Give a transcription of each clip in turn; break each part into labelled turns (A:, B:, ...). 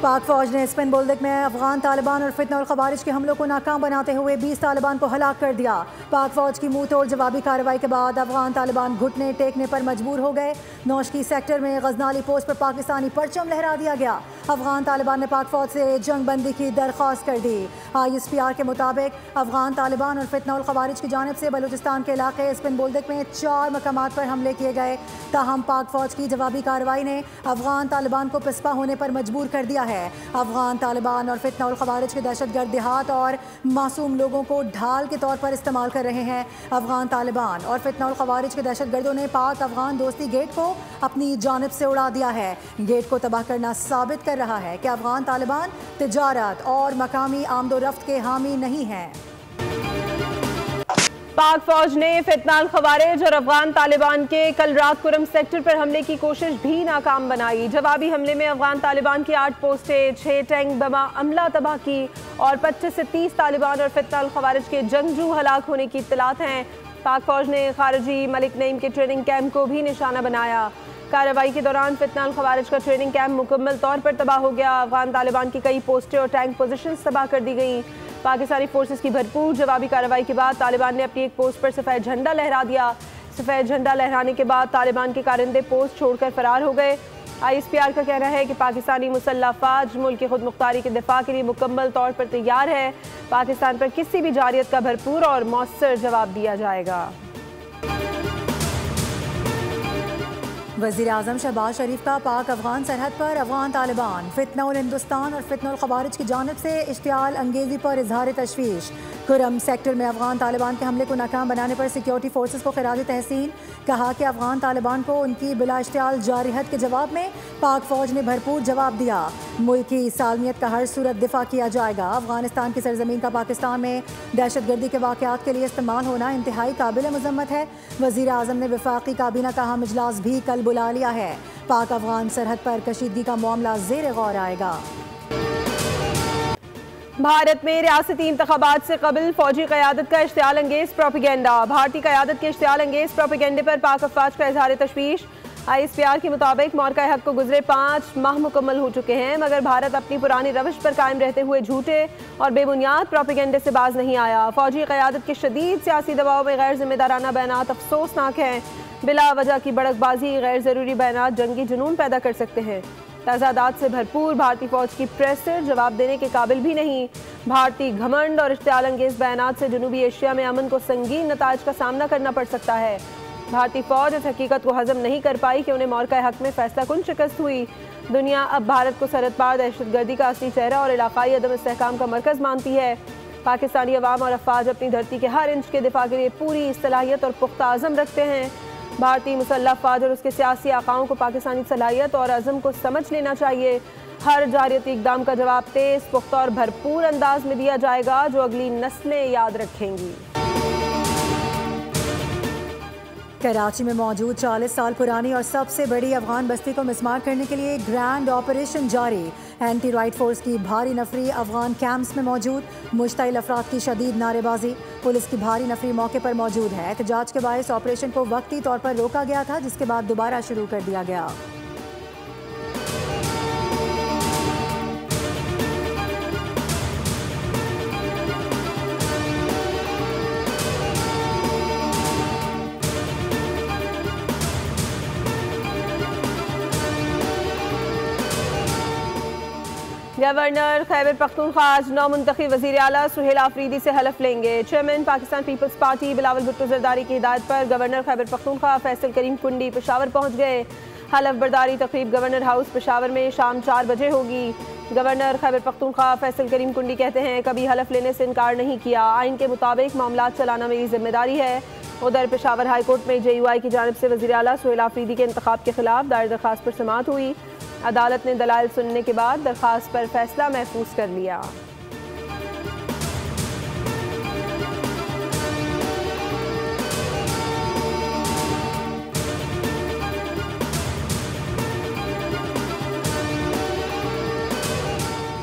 A: पाक फौज ने स्पिन बुल्दिक में अफगान तालिबान और फितना और खवारिज के हमलों को नाकाम बनाते हुए 20 तालिबान को हलाक कर दिया। पाक फौज की मुंह तोड़ जवाबी कार्रवाई के बाद अफगान तालिबान घुटने टेकने पर मजबूर हो गए। नौशकी सेक्टर में गजनाली पोस्ट पर पाकिस्तानी परचम लहरा दिया गया। अफगान तालिबान ने पाक फौज से जंग बंदी की दरख्वास्त कर दी। ISPR के मुताबिक अफगान तालिबान और फितना और खवारिज की जानिब से बलूचिस्तान के इलाके स्पिन बुल्दिक में 4 मकामात पर हमले किए गए। ताहम पाक फौज की जवाबी कार्रवाई ने अफगान तालिबान को पिस्पा होने पर मजबूर कर दिया है। अफगान तालिबान और फितना और खवारिज के दहशतगर्द देहात और मासूम लोगों को ढाल के तौर पर इस्तेमाल कर रहे हैं। अफगान तालिबान और फितना और खवारिज के दहशतगर्दों ने पाक अफगान दोस्ती गेट को अपनी जानिब से उड़ा दिया है। गेट को तबाह करना साबित कर रहा है कि अफगान तालिबान तिजारत और मकामी आमदोरफ्त के हामी नहीं हैं।
B: पाक फौज ने फितना खवारिज और अफगान तालिबान के कल रात कुरम सेक्टर पर हमले की कोशिश भी नाकाम बनाई। जवाबी हमले में अफगान तालिबान की 8 पोस्टें, 6 टैंक बमा अमला तबाह की और 25 से 30 तालिबान और फितना खवारिज के जंगजू हलाक होने की इत्तलात हैं। पाक फौज ने खारजी मलिक नईम के ट्रेनिंग कैंप को भी निशाना बनाया। कार्रवाई के दौरान फितना खवारिज का ट्रेनिंग कैंप मुकम्मल तौर पर तबाह हो गया। अफगान तालिबान की कई पोस्टें और टैंक पोजीशंस तबाह कर दी गई। पाकिस्तानी फोर्सेस की भरपूर जवाबी कार्रवाई के बाद तालिबान ने अपनी एक पोस्ट पर सफ़ेद झंडा लहरा दिया। सफ़ेद झंडा लहराने के बाद तालिबान के कारिंदे पोस्ट छोड़कर फरार हो गए। ISPR का कहना है कि पाकिस्तानी मुसल्लह फ़ौज मुल्क की खुद मुख्तारी के दिफा के लिए मुकम्मल तौर पर तैयार है। पाकिस्तान पर किसी भी जारियत का भरपूर और मौसर जवाब दिया जाएगा।
A: वज़ीर आज़म शहबाज शरीफ का पाक अफगान सरहद पर अफगान तालिबान, फितना उल हिंदुस्तान और फितना उल खवारिज की जानिब से इश्तियाल अंगेज़ी पर इजहार तशवीश। कुरम सेक्टर में अफगान तालिबान के हमले को नाकाम बनाने पर सिक्योरिटी फोर्सेस को खिराज तहसीन। कहा कि अफगान तालिबान को उनकी बिला इश्तियाल जारहत के जवाब में पाक फौज ने भरपूर जवाब दिया। मुल्क की सालमियत का हर सूरत दिफा किया जाएगा। अफगानिस्तान की सरजमीन का पाकिस्तान में दहशतगर्दी के वाक़यात के लिए इस्तेमाल होना इंतहाई काबिल मज़म्मत है। वज़ीर आज़म ने वफाकी काबीना का अहम इजलास भी कल बुला लिया है। पाक अफगान सरहद पर कशीदगी का मामला ज़ेर गौर आएगा।
B: भारत में रियासती इंतखाबात से कबल फौजी क़यादत का इश्तियाल अंगेज़ प्रोपेगेंडा। भारतीय क़यादत के इश्तियाल अंगेज़ प्रोपेगेंडे पर पाक अफवाज का इजहार तशवीश। ISPR के मुताबिक मौक़ा हक़ को गुजरे 5 माह मुकम्मल हो चुके हैं, मगर भारत अपनी पुरानी रविश पर कायम रहते हुए झूठे और बेबुनियाद प्रोपेगेंडे से बाज नहीं आया। फौजी क़यादत के शदीद सियासी दबाव में गैर जिम्मेदाराना बयानात अफसोसनाक हैं। बिला वजह की भड़कबाजी, गैर ज़रूरी बयानात जंगी जुनून पैदा कर सकते हैं। तजादात से भरपूर भारतीय फौज की प्रेस जवाब देने के काबिल भी नहीं। भारतीय घमंड और इश्तियाल अंगेज़ बयानात से जनूबी एशिया में अमन को संगीन नताइज का सामना करना पड़ सकता है। भारतीय फौज इस हकीकत को हजम नहीं कर पाई कि उन्हें मौक़ा हक़ में फैसला कुन शिकस्त हुई। दुनिया अब भारत को सरहद पार दहशतगर्दी का असली चेहरा और इलाकाई अदम इस्तेहकाम का मरकज़ मानती है। पाकिस्तानी अवाम और अफवाज अपनी धरती के हर इंच के दिफा के लिए पूरी सलाहियत और पुख्ता आज़म रखते हैं। भारतीय मुसल्लह फ़ौज और उसके सियासी आकाओं को पाकिस्तानी सलाहियत और अज़म को समझ लेना चाहिए। हर जारियती इक़दाम का जवाब तेज़, पुख्ता और भरपूर अंदाज में दिया जाएगा, जो अगली नस्लें याद रखेंगी।
A: कराची में मौजूद 40 साल पुरानी और सबसे बड़ी अफगान बस्ती को मिसमार करने के लिए ग्रैंड ऑपरेशन जारी। एंटी राइट फोर्स की भारी नफरी अफगान कैंप्स में मौजूद। मुश्तइल अफराद की शदीद नारेबाजी। पुलिस की भारी नफरी मौके पर मौजूद है। एहतजाज के बायस ऑपरेशन को वक्ती तौर पर रोका गया था, जिसके बाद दोबारा शुरू कर दिया गया।
B: गवर्नर खैबर पख्तूनख्वा आज नौमुंतखब वज़ीर आला सुहेल आफरीदी से हलफ लेंगे। Chairman Pakistan Peoples Party Bilawal Bhutto Zardari की हिदायत पर गवर्नर खैबर पख्तूनख्वा फैसल करीम कुंडी पेशावर पहुँच गए। हलफ बर्दारी तकरीब गवर्नर हाउस पेशावर में शाम 4 बजे होगी। गवर्नर खैबर पख्तूनख्वा फैसल करीम कुंडी कहते हैं, कभी हलफ लेने से इनकार नहीं किया। आइन के मुताबिक मामलात चलाना मेरी जिम्मेदारी है। उधर पेशावर हाई कोर्ट में JUI की जानिब से वज़ीर आला सुहेल आफरीदी के इंतखाब के खिलाफ दायर दरख्वास्त पर समाअत हुई। अदालत ने दलाइल सुनने के बाद दरख्वास्त पर फैसला महफूज कर लिया।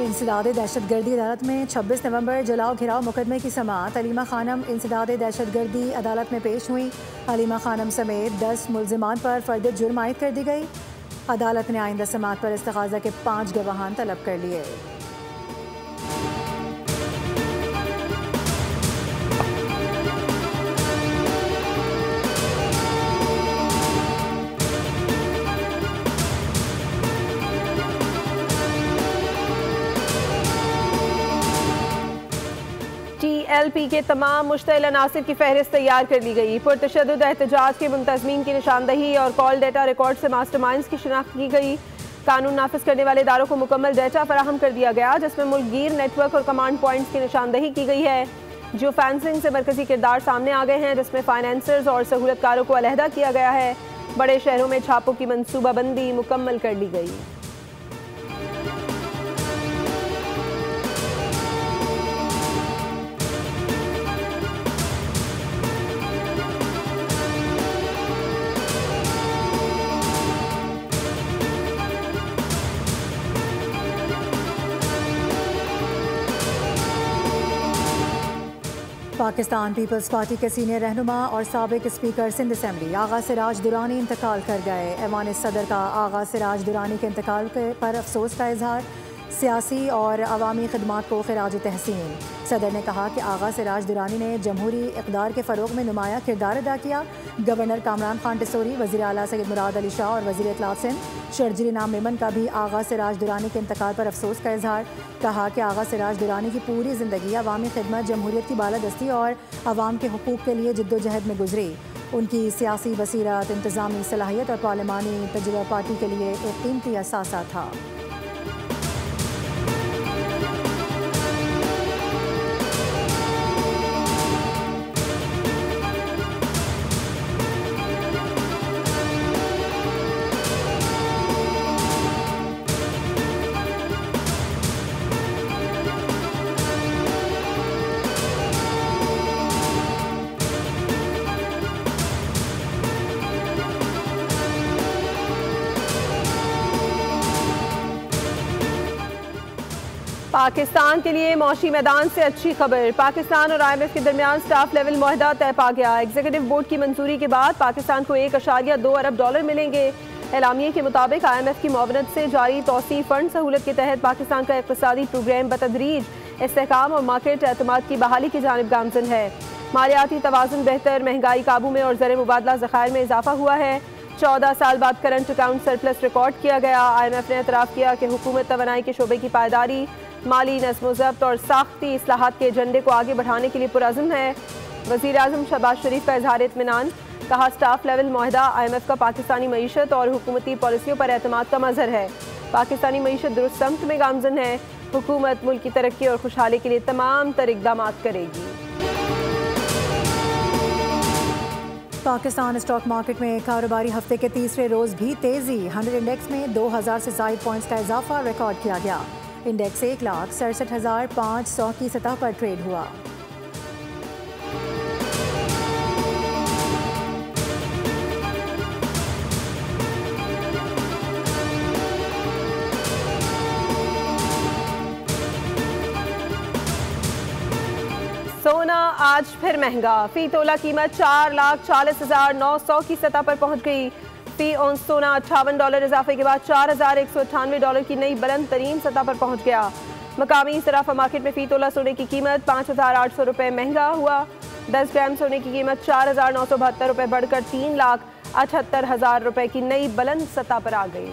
A: इंसदाद दहशतगर्दी अदालत में 26 नवंबर जलाओ घिराव मुकदमे की समाअत। अलीमा खानम इंसदाद दहशतगर्दी अदालत में पेश हुई। अलीमा खानम समेत 10 मुल्जिमान पर फर्द जुर्म आयद कर दी गई। अदालत ने आइंदा समाअत पर इस्तग़ाज़ा के 5 गवाहान तलब कर लिए।
B: TLP के तमाम मुश्तइल अनासिर की फहरिस्त तैयार कर ली गई। पुरतशद्दुद एहतजाज के मुंतज़मीन की निशानदही और कॉल डेटा रिकॉर्ड से मास्टरमाइंड्स की शिनाख्त की गई। कानून नाफिज करने वाले इदारों को मुकम्मल डेटा फराहम कर दिया गया, जिसमें मुल्कगीर नेटवर्क और कमांड पॉइंट्स की निशानदही की गई है। जो फैंसिंग से मरकजी किरदार सामने आ गए हैं, जिसमें फाइनेंसर्स और सहूलतकारों को अलहदा किया गया है। बड़े शहरों में छापों की मनसूबाबंदी मुकम्मल कर ली गई।
A: पाकिस्तान पीपल्स पार्टी के सीनियर रहनुमा और साबिक स्पीकर सिंध असेंबली आगा सिराज दुरानी इंतकाल कर गए। ऐवान सदर का आगा सिराज दुरानी के इंतकाल पर अफसोस का इजहार। सियासी और अवामी खिदमात को खिराज तहसीन। सदर ने कहा कि आगा सिराज दुरानी ने जमहूरी इक़दार के फ़रोग़ में नुमाया किरदार अदा किया। गवर्नर कामरान खान टिसोरी, वज़ीर आला सैयद मुराद अली शाह और वज़ीर इत्तलात सिंध शर्जील इनाम मेमन का भी आगा सिराज दुरानी के इंतकाल पर अफसोस का इजहार। कहा कि आगा सिराज दुरानी की पूरी ज़िंदगी अवामी खिदमत, जमहूरियत की बालादस्ती और अवाम के हुकूक़ के लिए जद्दोजहद में गुजरी। उनकी सियासी बसीरत, इंतज़ामी सलाहियत और पार्लिमानी तजुर्बा पार्टी के लिए एक कीमती असासा था।
B: पाकिस्तान के लिए मौशी मैदान से अच्छी खबर। पाकिस्तान और IMF के दरमियान स्टाफ लेवल मुआहदा तय पा गया। एग्जीक्यूटिव बोर्ड की मंजूरी के बाद पाकिस्तान को $1.2 अरब मिलेंगे। एलामिये के मुताबिक IMF की मुआवनत से जारी तौसी फंड सहूलत के तहत पाकिस्तान का इक़्तिसादी प्रोग्राम बतदरीज इस्तेहकाम और मार्केट एतमाद की बहाली की जानिब गामज़न है। मालियाती तवाज़ुन बेहतर, महंगाई काबू में और ज़र मुबादला ज़खायर में इजाफा हुआ है। 14 साल बाद करंट अकाउंट सरप्लस रिकॉर्ड किया गया। IMF ने एतराफ़ किया कि हुकूमत तवानाई के शोबे की पायदारी, माली नज़्म-ओ-ज़ब्त और साख्ती इस्लाहात के एजेंडे को आगे बढ़ाने के लिए पुरअज़्म है। वज़ीर आज़म शहबाज शरीफ का इज़हार इत्मीनान। कहा, स्टाफ लेवल मुआहदा IMF का पाकिस्तानी मईशत और हुकूमती पॉलिसियों पर एतमाद का मज़हर है। पाकिस्तानी मईशत दुरुस्त समत में गामज़न है। हुकूमत मुल्क की तरक्की और खुशहाली के लिए तमाम तर इक़दामात करेगी।
A: पाकिस्तान स्टॉक मार्केट में कारोबारी हफ्ते के तीसरे रोज़ भी तेज़ी। 100 इंडेक्स में 2000 से ज़ायद पॉइंट्स का इजाफा रिकॉर्ड किया गया। इंडेक्स 1,67,500 की सतह पर ट्रेड हुआ।
B: सोना आज फिर महंगा। फी तोला कीमत 4,40,900 की सतह पर पहुंच गई। फी औंस सोना $58 इजाफे के बाद $4,198 की नई बुलंद तरीन सतह पर पहुंच गया। मकामी सराफा मार्केट में फी तोला सोने की कीमत $5,800 महंगा हुआ। 10 ग्राम सोने की कीमत $4,972 बढ़कर $3,78,000 की नई बुलंद सतह पर आ गई।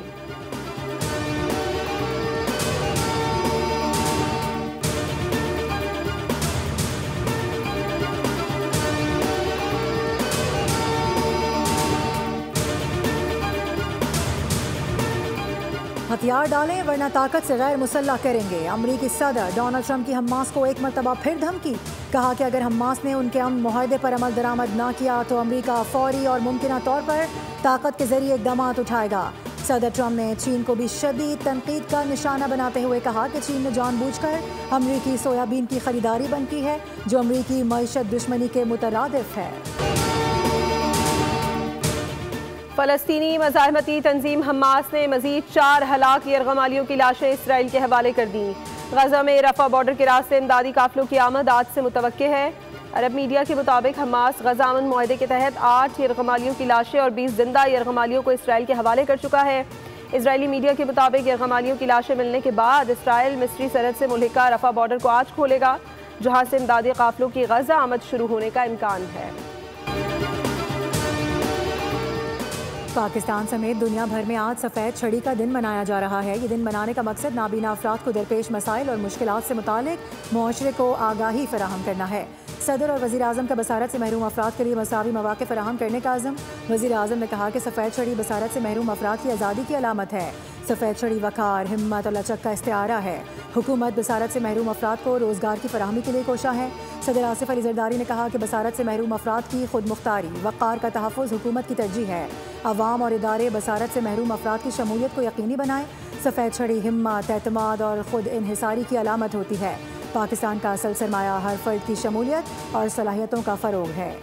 A: हथियार डालें वरना ताकत से गैर मुसल्लह करेंगे। अमरीकी सदर डोनाल्ड ट्रंप की हमास को एक मरतबा फिर धमकी। कहा कि अगर हमास ने उनके अमन मुआहदे पर अमल दरामद ना किया तो अमरीका फौरी और मुमकिना तौर पर ताकत के जरिए इक़दाम उठाएगा। सदर ट्रंप ने चीन को भी शदीद तनकीद का निशाना बनाते हुए कहा कि चीन ने जानबूझकर अमरीकी सोयाबीन की खरीदारी बंद की है, जो अमरीकी मईशत दुश्मनी के मुतरादिफ है।
B: फ़लस्तीनी मज़ाहमती तंजीम हमास ने मज़ीद 4 हलाक यरगमालियों की लाशें इसराइल के हवाले कर दी। गजा में रफ़ा बॉर्डर के रास्ते इमदादी काफिलों की आमद आज से मुतवक्के है। अरब मीडिया के मुताबिक हमास गजा मुआहदे के तहत 8 यरगमालियों की लाशें और 20 जिंदा यरगमालियों को इसराइल के हवाले कर चुका है। इजरायली मीडिया के मुताबिक यरगमालियों की लाशें मिलने के बाद इसराइल मिस्री सरहद से मुल्हिका रफा बॉर्डर को आज खोलेगा, जहां से इमदादी काफिलों की गजा आमद शुरू होने का इम्कान है।
A: पाकिस्तान समेत दुनिया भर में आज सफ़ेद छड़ी का दिन मनाया जा रहा है। ये दिन मनाने का मकसद नाबीना अफराद को दरपेश मसाइल और मुश्किलात से मुतालिक मुआशरे को आगाही फराहम करना है। सदर और वज़ीर आज़म का बसारत से महरूम अफराद के लिए मसावी मौक़े फराहम करने का आज़म। वज़ीर आज़म ने कहा कि सफ़ेद छड़ी बसारत से महरूम अफराद की आज़ादी की अलामत है। सफ़ेद छड़ी वक़ार, हिम्मत और लचक का इस्तिआरा है। हुकूमत बसारत से महरूम अफराद को रोज़गार की फराहमी के लिए कोशा है। सदर आसिफ अली ज़रदारी ने कहा कि बसारत से महरूम अफराद की खुद मुख्तारी, वक़ार का तहफ़्फ़ुज़ हुकूमत की तरजीह है। अवाम और इदारे बसारत से महरूम अफराद की शमूलियत को यकीनी बनाएं। सफ़ेद छड़ी हिम्मत, एतमाद और ख़ुद इन्हिसारी की अलामत होती है। पाकिस्तान का असल सरमाया हर फ़र्द की शमूलियत और सलाहियतों का फ़रोग़ है।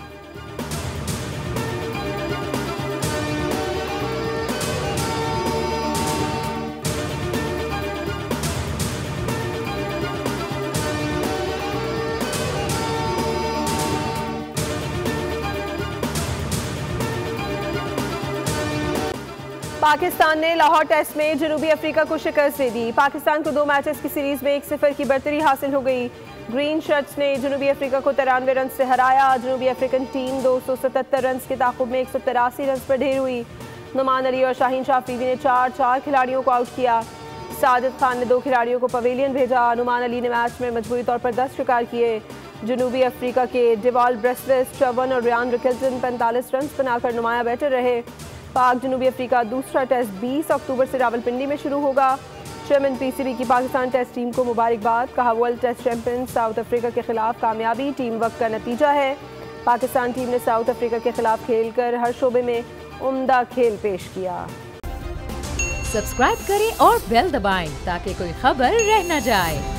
B: पाकिस्तान ने लाहौर टेस्ट में जनूबी अफ्रीका को शिकस्त दे दी। पाकिस्तान को 2 मैचेस की सीरीज में 1-0 की बढ़तरी हासिल हो गई। ग्रीन शर्ट्स ने जनूबी अफ्रीका को 93 रन से हराया। जनूबी अफ्रीकन टीम 277 रन के ताक़ुब में 183 रन पर ढेर हुई। नुमान अली और शाहीन शाह अफरीदी ने 4 खिलाड़ियों को आउट किया। साजिद खान ने 2 खिलाड़ियों को पवेलियन भेजा। नुमान अली ने मैच में मजबूरी तौर पर 10 शिकार किए। जनूबी अफ्रीका के डिवाल ब्रेसवेस, चवन और रियान रिकल्टन 45 रन बनाकर नुमाया बैटर रहे। पाक जनूबी अफ्रीका दूसरा टेस्ट 20 अक्टूबर से रावलपिंडी में शुरू होगा। चेयरमैन पीसीबी की पाकिस्तान टेस्ट टीम को मुबारकबाद। कहा world test champion South Africa के खिलाफ कामयाबी टीम वर्क का नतीजा है। पाकिस्तान टीम ने साउथ अफ्रीका के खिलाफ खेलकर हर शोबे में उम्दा खेल पेश किया।
C: सब्सक्राइब करें और बेल दबाएं ताकि कोई खबर रह न जाए।